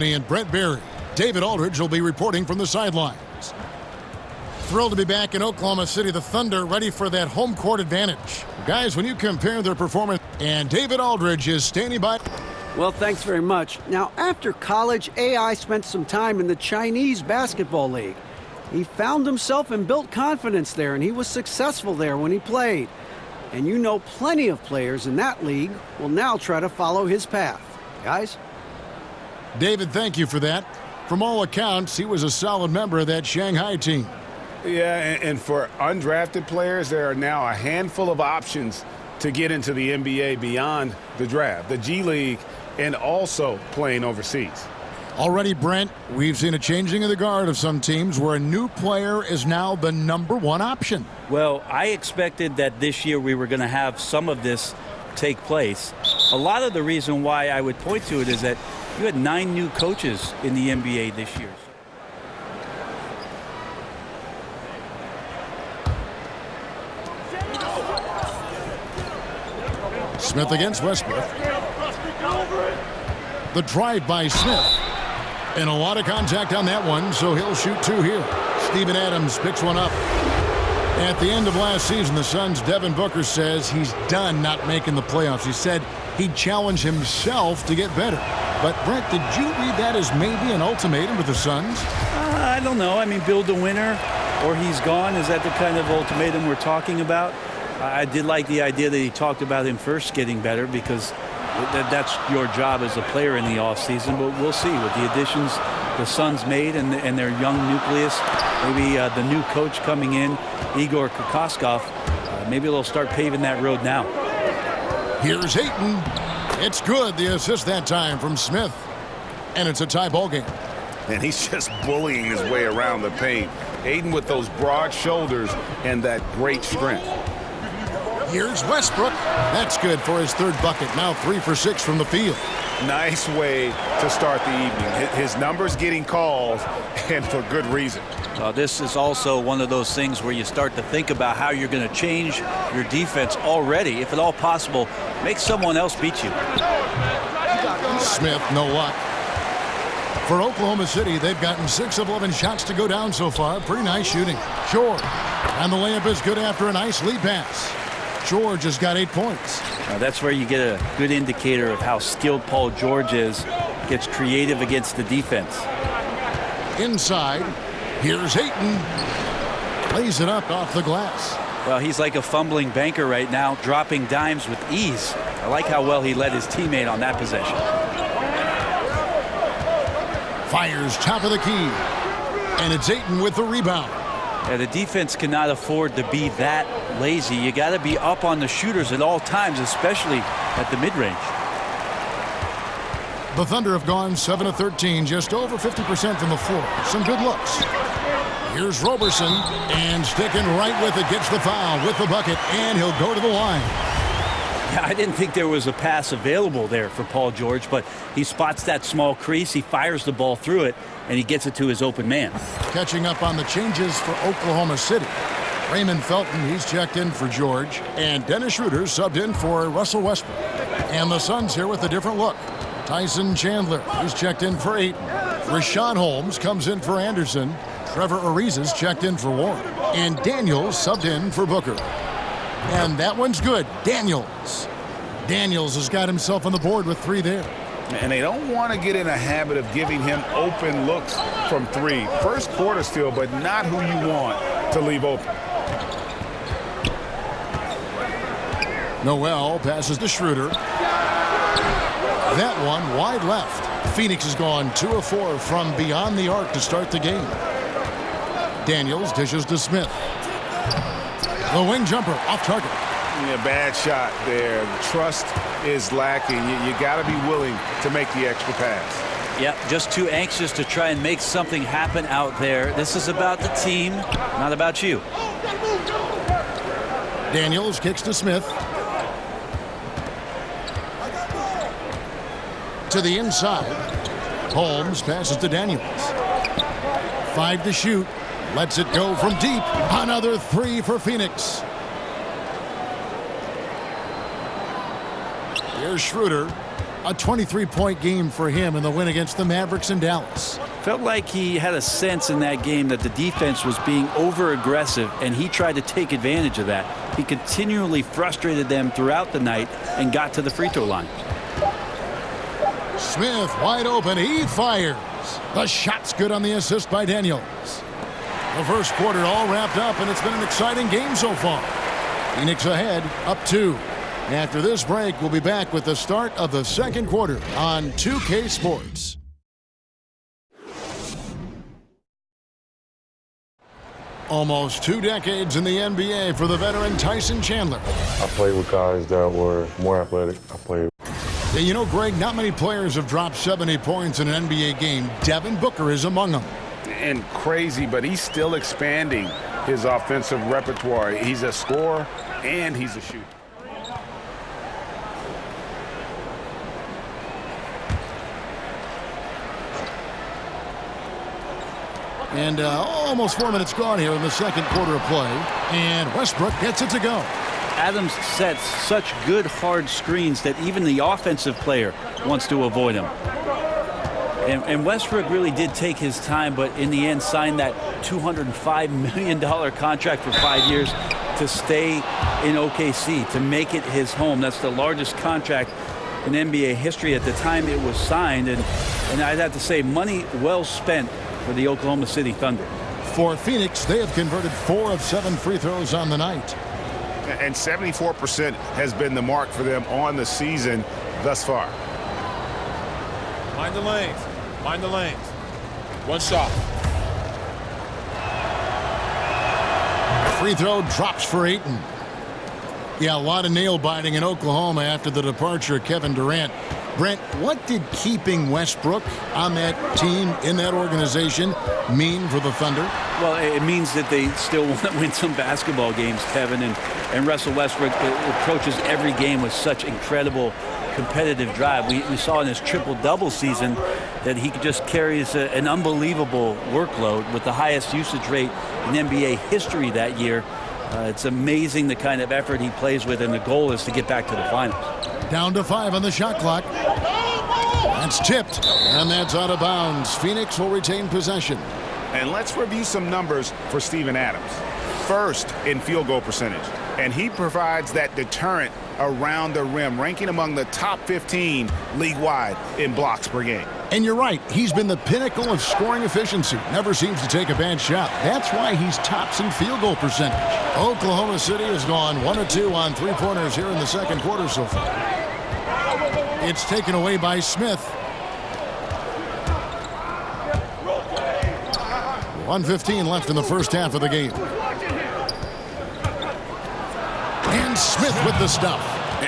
And Brent Berry. David Aldridge will be reporting from the sidelines. Thrilled to be back in Oklahoma City. The Thunder ready for that home court advantage. Guys, when you compare their performance, and David Aldridge is standing by. Well, thanks very much. Now, after college, AI spent some time in the Chinese Basketball League. He found himself and built confidence there, and he was successful there when he played. And you know plenty of players in that league will now try to follow his path. Guys? David, thank you for that. From all accounts, he was a solid member of that Shanghai team. Yeah, and for undrafted players, there are now a handful of options to get into the NBA beyond the draft, the G League, and also playing overseas. Already, Brent, we've seen a changing of the guard of some teams where a new player is now the #1 option. Well, I expected that this year we were going to have some of this take place. A lot of the reason why I would point to it is that you had 9 new coaches in the NBA this year. Smith against Westbrook. The drive by Smith. And a lot of contact on that one, so he'll shoot 2 here. Steven Adams picks one up. At the end of last season, the Suns' Devin Booker says he's done not making the playoffs. He said he'd challenge himself to get better. But, Brent, did you read that as maybe an ultimatum with the Suns? I don't know. I mean, build a winner or he's gone. Is that the kind of ultimatum we're talking about? I did like the idea that he talked about him first getting better because that's your job as a player in the offseason. But we'll see with the additions the Suns made and their young nucleus. Maybe the new coach coming in, Igor Kokoskov, maybe they'll start paving that road now. Here's Ayton. It's good. The assist that time from Smith. And it's a tie ball game. And he's just bullying his way around the paint. Ayton with those broad shoulders and that great strength. Here's Westbrook. That's good for his 3rd bucket. Now 3 for 6 from the field. Nice way to start the evening. His numbers getting called, and for good reason. This is also one of those things where you start to think about how you're going to change your defense already. If at all possible, make someone else beat you. Smith, no luck. For Oklahoma City, they've gotten 6 of 11 shots to go down so far. Pretty nice shooting. George. And the layup is good after a nice lead pass. George has got 8 points. That's where you get a good indicator of how skilled Paul George is. Gets creative against the defense. Inside, here's Ayton. Lays it up off the glass. Well, he's like a fumbling banker right now, dropping dimes with ease. I like how well he led his teammate on that possession. Fires top of the key. And it's Ayton with the rebound. Yeah, the defense cannot afford to be that lazy. You got to be up on the shooters at all times, especially at the mid-range. The Thunder have gone 7 of 13, just over 50% from the floor. Some good looks. Here's Roberson, and sticking right with it, gets the foul with the bucket, and he'll go to the line. Yeah, I didn't think there was a pass available there for Paul George, but he spots that small crease, he fires the ball through it, and he gets it to his open man. Catching up on the changes for Oklahoma City. Raymond Felton, he's checked in for George, and Dennis Schroeder subbed in for Russell Westbrook. And the Suns here with a different look. Tyson Chandler, he's checked in for Ayton. Rashawn Holmes comes in for Anderson. Trevor Ariza's checked in for Warren. And Daniels subbed in for Booker. And that one's good. Daniels has got himself on the board with 3 there. And they don't want to get in a habit of giving him open looks from 3. First quarter still, but not who you want to leave open. Noel passes to Schroeder. That one wide left. Phoenix has gone 2 of 4 from beyond the arc to start the game. Daniels dishes to Smith. The wing jumper off target. Yeah, bad shot there. Trust is lacking. You got to be willing to make the extra pass. Yeah, just too anxious to try and make something happen out there. This is about the team, not about you. Daniels kicks to Smith. To the inside. Holmes passes to Daniels. 5 to shoot. Lets it go from deep. Another 3 for Phoenix. Here's Schroeder. A 23-point game for him in the win against the Mavericks in Dallas. Felt like he had a sense in that game that the defense was being over-aggressive, and he tried to take advantage of that. He continually frustrated them throughout the night and got to the free throw line. Smith wide open. He fires. The shot's good on the assist by Daniels. The first quarter all wrapped up, and it's been an exciting game so far. Phoenix ahead, up 2. After this break, we'll be back with the start of the second quarter on 2K Sports. Almost 2 decades in the NBA for the veteran Tyson Chandler. I played with guys that were more athletic. Yeah, you know, Greg, not many players have dropped 70 points in an NBA game. Devin Booker is among them. And crazy, but he's still expanding his offensive repertoire. He's a scorer and he's a shooter. And almost 4 minutes gone here in the second quarter of play. And Westbrook gets it to go. Adams sets such good hard screens that even the offensive player wants to avoid him. And Westbrook really did take his time, but in the end signed that $205 million contract for 5 years to stay in OKC, to make it his home. That's the largest contract in NBA history at the time it was signed. And I'd have to say, money well spent for the Oklahoma City Thunder. For Phoenix, they have converted 4 of 7 free throws on the night. And 74% has been the mark for them on the season thus far. Mind the lanes. Mind the lanes. One shot. Free throw drops for Ayton. Yeah, a lot of nail biting in Oklahoma after the departure of Kevin Durant. Brent, what did keeping Westbrook on that team, in that organization, mean for the Thunder? Well, it means that they still want to win some basketball games, Kevin. And Russell Westbrook approaches every game with such incredible competitive drive. We saw in his triple-double season that he just carries an unbelievable workload with the highest usage rate in NBA history that year. It's amazing the kind of effort he plays with, and the goal is to get back to the finals. Down to 5 on the shot clock. That's tipped, and that's out of bounds. Phoenix will retain possession. And let's review some numbers for Steven Adams. First in field goal percentage, and he provides that deterrent around the rim, ranking among the top 15 league-wide in blocks per game. And you're right, he's been the pinnacle of scoring efficiency. Never seems to take a bad shot. That's why he's tops in field goal percentage. Oklahoma City has gone 1 of 2 on three-pointers here in the second quarter so far. It's taken away by Smith. 1:15 left in the first half of the game. And Smith with the stuff.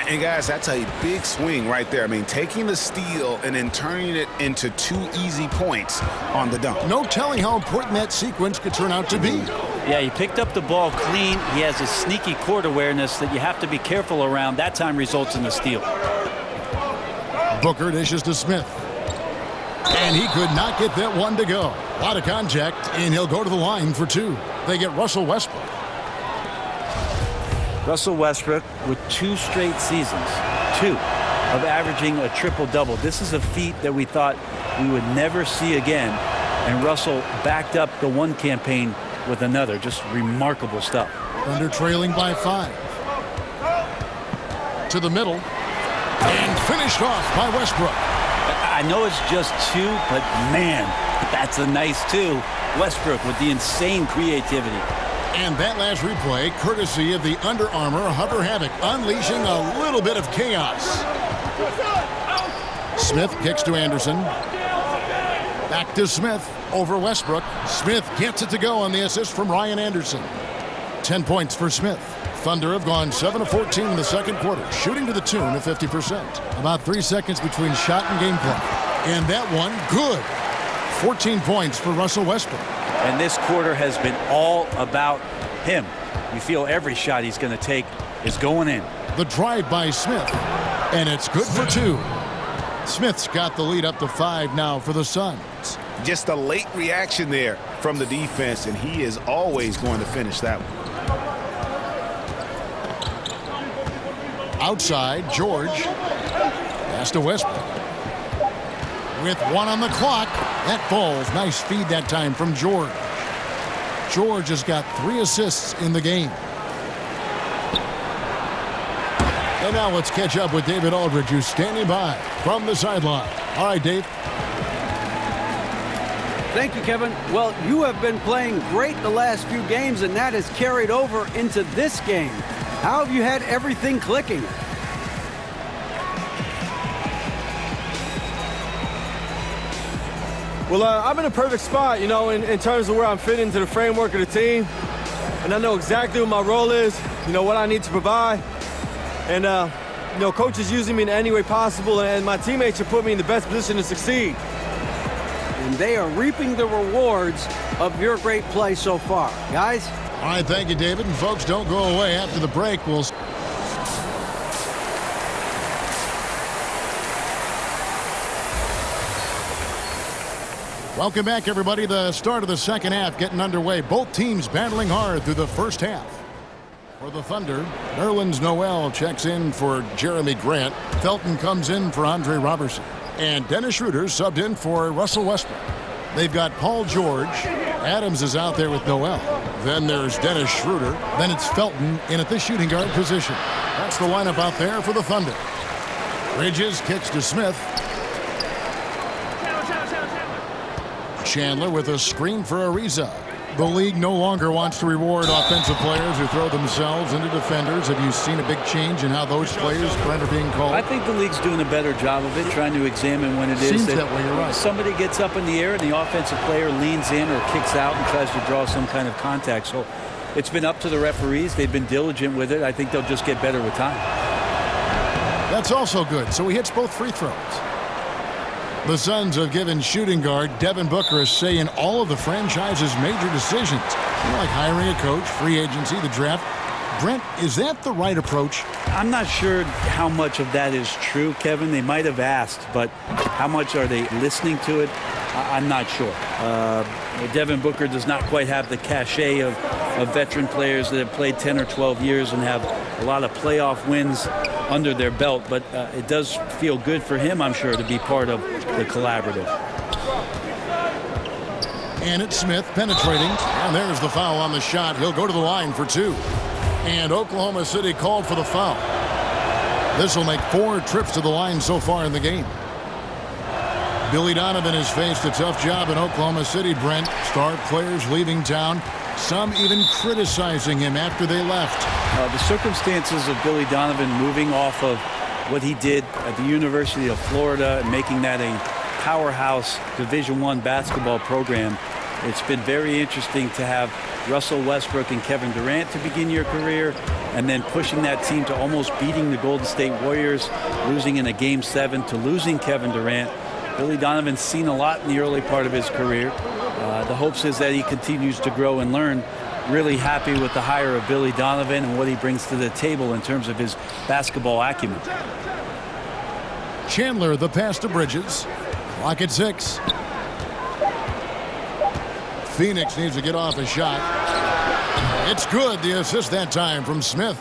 And guys, that's a big swing right there. I mean, taking the steal and then turning it into 2 easy points on the dunk. No telling how important that sequence could turn out to be. Yeah, he picked up the ball clean. He has a sneaky court awareness that you have to be careful around. That time results in the steal. Booker dishes to Smith. And he could not get that one to go. A lot of contact, and he'll go to the line for 2. They get Russell Westbrook. Russell Westbrook with 2 straight seasons, 2, of averaging a triple-double. This is a feat that we thought we would never see again. And Russell backed up the one campaign with another. Just remarkable stuff. Thunder trailing by 5. To the middle. And finished off by Westbrook. I know it's just 2, but man, that's a nice 2. Westbrook with the insane creativity. And that last replay, courtesy of the Under Armour Hover Havoc, unleashing a little bit of chaos. Smith kicks to Anderson. Back to Smith over Westbrook. Smith gets it to go on the assist from Ryan Anderson. 10 points for Smith. Thunder have gone 7 of 14 in the second quarter, shooting to the tune of 50%. About 3 seconds between shot and game clock. And that one, good. 14 points for Russell Westbrook. And this quarter has been all about him. You feel every shot he's going to take is going in. The drive by Smith, and it's good for 2. Smith's got the lead up to 5 now for the Suns. Just a late reaction there from the defense, and he is always going to finish that one. Outside, George. Pass to Westbrook. With 1 on the clock. That falls. Nice feed that time from George. George has got 3 assists in the game. And now let's catch up with David Aldridge, who's standing by from the sideline. All right, Dave. Thank you, Kevin. Well, you have been playing great the last few games, and that has carried over into this game. How have you had everything clicking? Well, I'm in a perfect spot, you know, in terms of where I'm fitting into the framework of the team. And I know exactly what my role is, you know, what I need to provide. And, you know, coach is using me in any way possible, and my teammates have put me in the best position to succeed. And they are reaping the rewards of your great play so far. Guys? All right, thank you, David. And folks, don't go away. After the break, we'll... Welcome back, everybody. The start of the second half getting underway. Both teams battling hard through the first half. For the Thunder, Nerlens Noel checks in for Jeremy Grant. Felton comes in for Andre Robertson. And Dennis Schroeder subbed in for Russell Westbrook. They've got Paul George. Adams is out there with Noel. Then there's Dennis Schroeder. Then it's Felton in at the shooting guard position. That's the lineup out there for the Thunder. Bridges kicks to Smith. Chandler with a screen for Ariza. The league no longer wants to reward offensive players who throw themselves into defenders. Have you seen a big change in how those players, Brent, are being called? I think the league's doing a better job of it, trying to examine when it is Seems that way, you're right. Somebody gets up in the air and the offensive player leans in or kicks out and tries to draw some kind of contact. So it's been up to the referees. They've been diligent with it. I think they'll just get better with time. That's also good. So he hits both free throws. The Suns have given shooting guard Devin Booker a say in all of the franchise's major decisions, like hiring a coach, free agency, the draft. Brent, is that the right approach? I'm not sure how much of that is true, Kevin. They might have asked, but how much are they listening to it? I'm not sure. Devin Booker does not quite have the cachet of veteran players that have played 10 or 12 years and have a lot of playoff wins under their belt, but it does feel good for him, I'm sure, to be part of the collaborative. And it's Smith penetrating, and there's the foul on the shot. He'll go to the line for 2. And Oklahoma City called for the foul. This will make 4 trips to the line so far in the game. Billy Donovan has faced a tough job in Oklahoma City, Brent. Star players leaving town, some even criticizing him after they left. The circumstances of Billy Donovan moving off of what he did at the University of Florida and making that a powerhouse Division I basketball program, it's been very interesting to have Russell Westbrook and Kevin Durant to begin your career, and then pushing that team to almost beating the Golden State Warriors, losing in a Game 7 to losing Kevin Durant. Billy Donovan's seen a lot in the early part of his career. The hopes is that he continues to grow and learn. Really happy with the hire of Billy Donovan and what he brings to the table in terms of his basketball acumen. Chandler, the pass to Bridges. Clock at 6. Phoenix needs to get off a shot. It's good. The assist that time from Smith.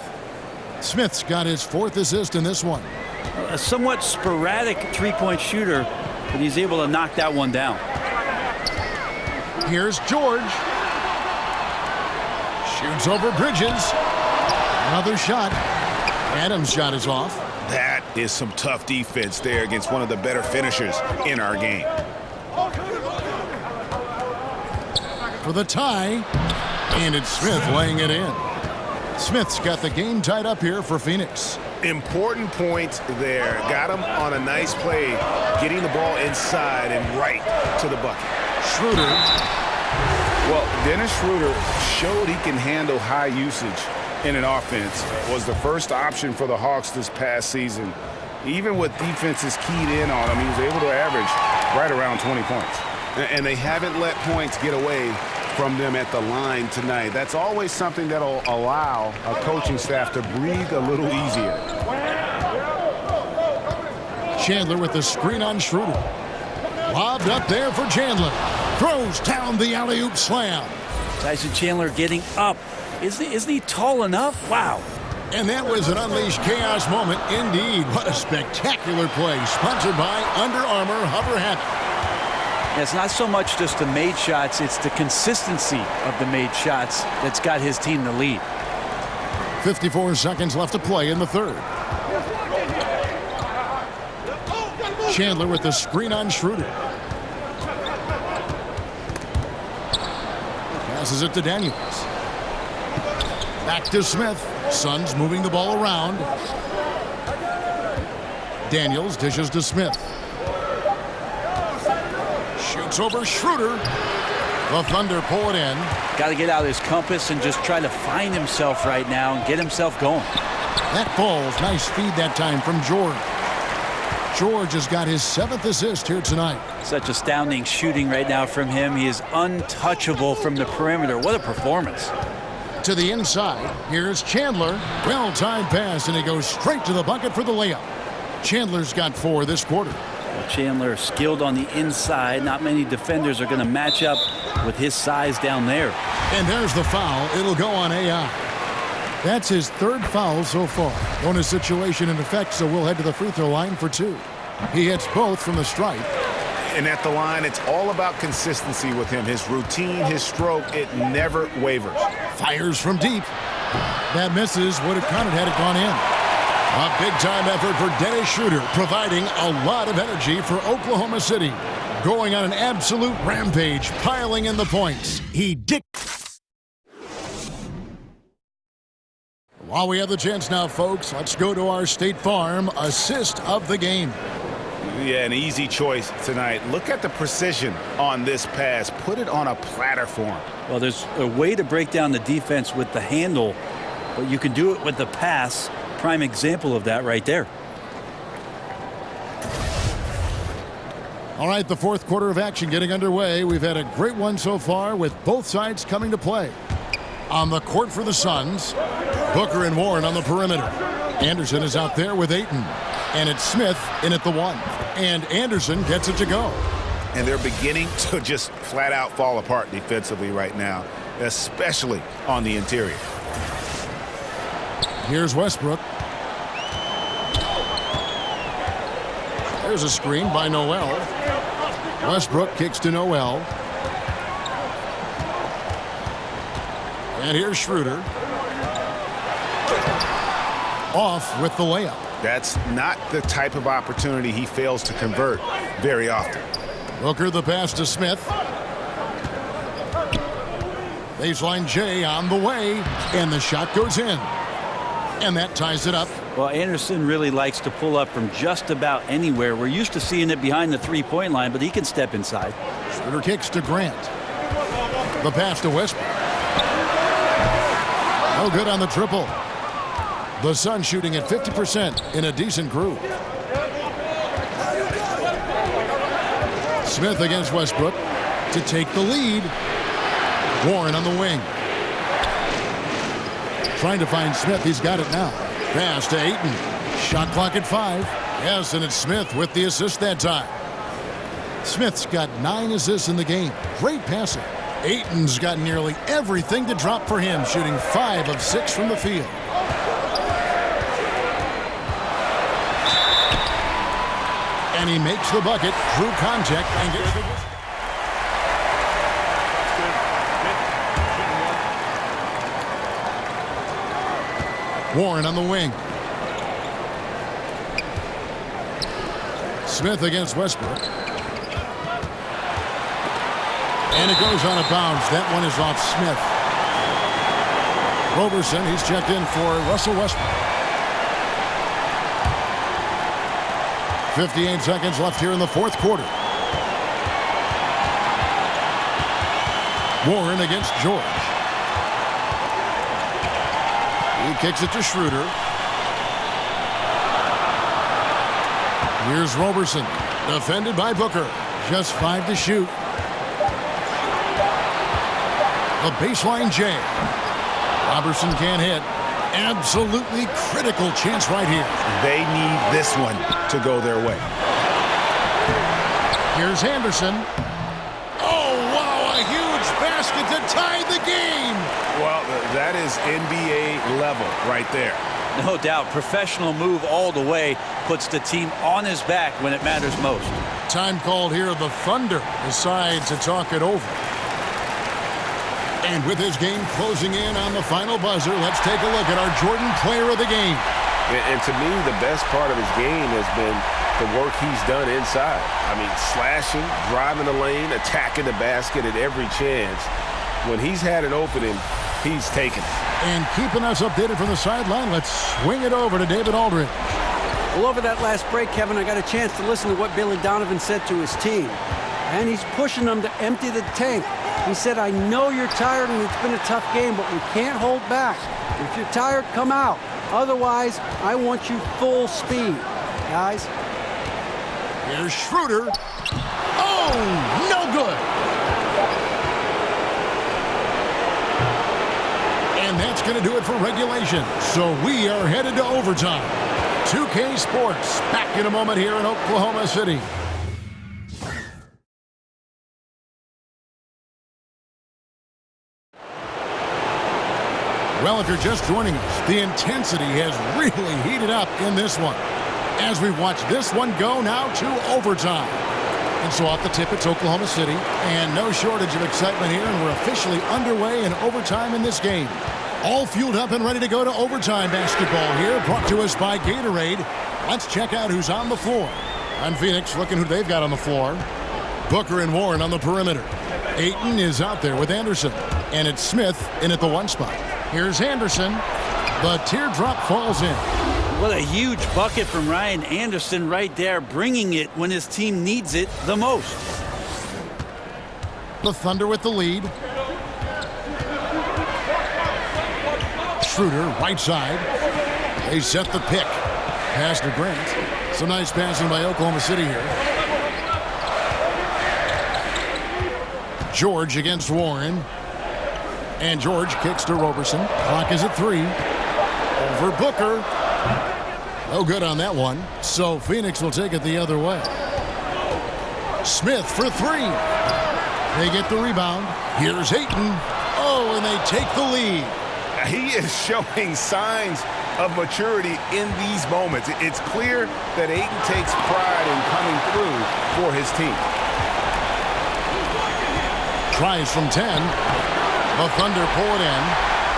Smith's got his 4th assist in this one. A somewhat sporadic three-point shooter, but he's able to knock that one down. Here's George. Shoots over Bridges. Another shot. Adams' shot is off. That is some tough defense there against one of the better finishers in our game. For the tie. And it's Smith laying it in. Smith's got the game tied up here for Phoenix. Important point there. Got him on a nice play, getting the ball inside and right to the bucket. Schroeder. Well, Dennis Schroeder showed he can handle high usage in an offense. Was the first option for the Hawks this past season. Even with defenses keyed in on him, he was able to average right around 20 points. And they haven't let points get away from them at the line tonight. That's always something that'll allow a coaching staff to breathe a little easier. Chandler with the screen on Schroeder. Lobbed up there for Chandler. Throws down the alley-oop slam. Tyson Chandler getting up. Isn't he tall enough? Wow. And that was an unleashed chaos moment indeed. What a spectacular play, sponsored by Under Armour Hover Habit. It's not so much just the made shots, it's the consistency of the made shots that's got his team the lead. 54 seconds left to play in the third. Chandler with the screen on Schroeder. Passes it to Daniels. Back to Smith. Suns moving the ball around. Daniels dishes to Smith. Shoots over Schroeder. The Thunder pull it in. Got to get out of his compass and just try to find himself right now and get himself going. That falls. Nice feed that time from George. George has got his 7th assist here tonight. Such astounding shooting right now from him. He is untouchable from the perimeter. What a performance. To the inside, here's Chandler. Well-timed pass, and he goes straight to the bucket for the layup. Chandler's got 4 this quarter. Chandler skilled on the inside. Not many defenders are going to match up with his size down there. And there's the foul. It'll go on AI. That's his 3rd foul so far. Bonus situation in effect, so we'll head to the free throw line for 2. He hits both from the stripe. And at the line, it's all about consistency with him. His routine, his stroke, it never wavers. Fires from deep. That misses. Would have counted had it gone in. A big-time effort for Dennis Schroeder, providing a lot of energy for Oklahoma City. Going on an absolute rampage, piling in the points. While we have the chance now, folks, let's go to our State Farm assist of the game. Yeah, an easy choice tonight. Look at the precision on this pass. Put it on a platter for him. Well, there's a way to break down the defense with the handle, but you can do it with the pass. Prime example of that right there. All right, the 4th quarter of action getting underway. We've had a great one so far with both sides coming to play. On the court for the Suns, Booker and Warren on the perimeter. Anderson is out there with Ayton. And it's Smith in at the 1. And Anderson gets it to go. And they're beginning to just flat out fall apart defensively right now, especially on the interior. Here's Westbrook. There's a screen by Noel. Westbrook kicks to Noel. And here's Schroeder. Off with the layup. That's not the type of opportunity he fails to convert very often. Booker the pass to Smith. Baseline J on the way. And the shot goes in. And that ties it up. Well, Anderson really likes to pull up from just about anywhere. We're used to seeing it behind the three-point line, but he can step inside. Schroeder kicks to Grant. The pass to Westbrook. No good on the triple. The Suns shooting at 50% in a decent groove. Smith against Westbrook to take the lead. Warren on the wing. Trying to find Smith. He's got it now. Pass to Ayton. Shot clock at 5. Yes, and it's Smith with the assist that time. Smith's got 9 assists in the game. Great passing. Ayton's got nearly everything to drop for him, shooting 5 of 6 from the field. And he makes the bucket through contact and gets the whistle. Warren on the wing. Smith against Westbrook. And it goes on a bounce. That one is off Smith. Roberson, he's checked in for Russell Westbrook. 58 seconds left here in the 4th quarter. Warren against George. He kicks it to Schroeder. Here's Roberson, defended by Booker. Just 5 to shoot. The baseline J. Roberson can't hit. Absolutely critical chance right here. They need this one to go their way. Here's Anderson. Oh, wow, a huge basket to tie the game. Well, that is NBA level right there. No doubt. Professional move all the way. Puts the team on his back when it matters most. Time called here. The Thunder decides to talk it over. And with his game closing in on the final buzzer, let's take a look at our Jordan player of the game. And to me, the best part of his game has been the work he's done inside. I mean, slashing, driving the lane, attacking the basket at every chance. When he's had an opening, he's taken it. And keeping us updated from the sideline, let's swing it over to David Aldridge. Well, over that last break, Kevin, I got a chance to listen to what Billy Donovan said to his team. And he's pushing them to empty the tank. He said, I know you're tired and it's been a tough game, but we can't hold back. If you're tired, come out. Otherwise, I want you full speed. Guys. Here's Schroeder. Oh, no good. And that's going to do it for regulation. So we are headed to overtime. 2K Sports back in a moment here in Oklahoma City. Well, if you're just joining us, the intensity has really heated up in this one. As we've watched this one go now to overtime. And so off the tip, it's Oklahoma City. And no shortage of excitement here, and we're officially underway in overtime in this game. All fueled up and ready to go to overtime basketball here, brought to us by Gatorade. Let's check out who's on the floor. On Phoenix, looking who they've got on the floor. Booker and Warren on the perimeter. Ayton is out there with Anderson. And it's Smith in at the 1 spot. Here's Anderson. The teardrop falls in. What a huge bucket from Ryan Anderson right there, bringing it when his team needs it the most. The Thunder with the lead. Schroeder, right side. They set the pick. Pass to Grant. Some nice passing by Oklahoma City here. George against Warren. And George kicks to Roberson. Clock is at 3. Over Booker. No good on that one. So Phoenix will take it the other way. Smith for 3. They get the rebound. Here's Ayton. Oh, and they take the lead. He is showing signs of maturity in these moments. It's clear that Ayton takes pride in coming through for his team. Tries from 10. The Thunder pull it in.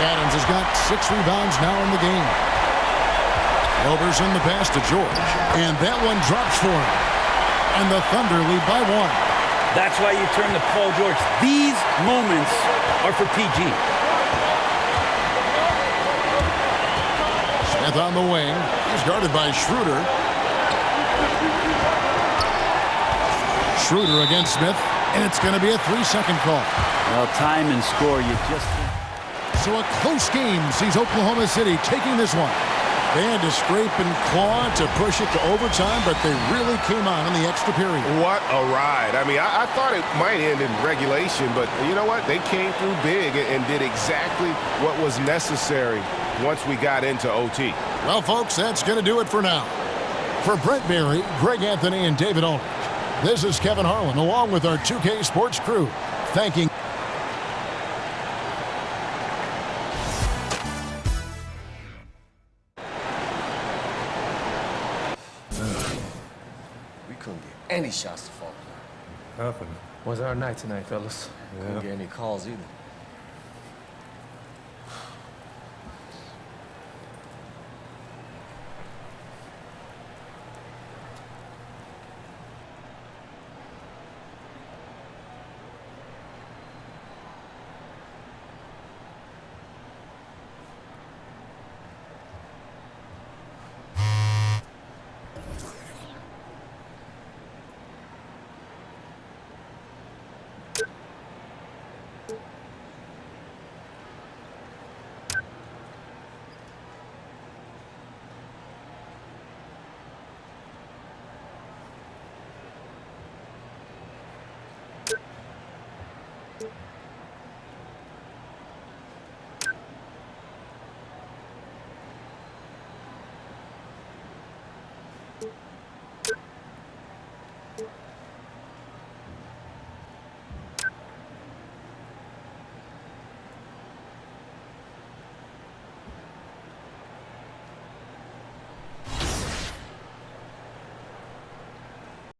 Adams has got 6 rebounds now in the game. Roberson the pass to George. And that one drops for him. And the Thunder lead by 1. That's why you turn to Paul George. These moments are for PG. Smith on the wing. He's guarded by Schroeder. Schroeder against Smith. And it's going to be a 3-second call. Well, time and score, you just... So a close game sees Oklahoma City taking this one. They had to scrape and claw to push it to overtime, but they really came on in the extra period. What a ride. I mean, I thought it might end in regulation, but you know what? They came through big and did exactly what was necessary once we got into OT. Well, folks, that's going to do it for now. For Brent Berry, Greg Anthony, and David Aldridge, this is Kevin Harlan, along with our 2K Sports crew, thanking... We couldn't get any shots to fall. Nothing. Wasn't our night tonight, fellas. Yeah. Couldn't get any calls either.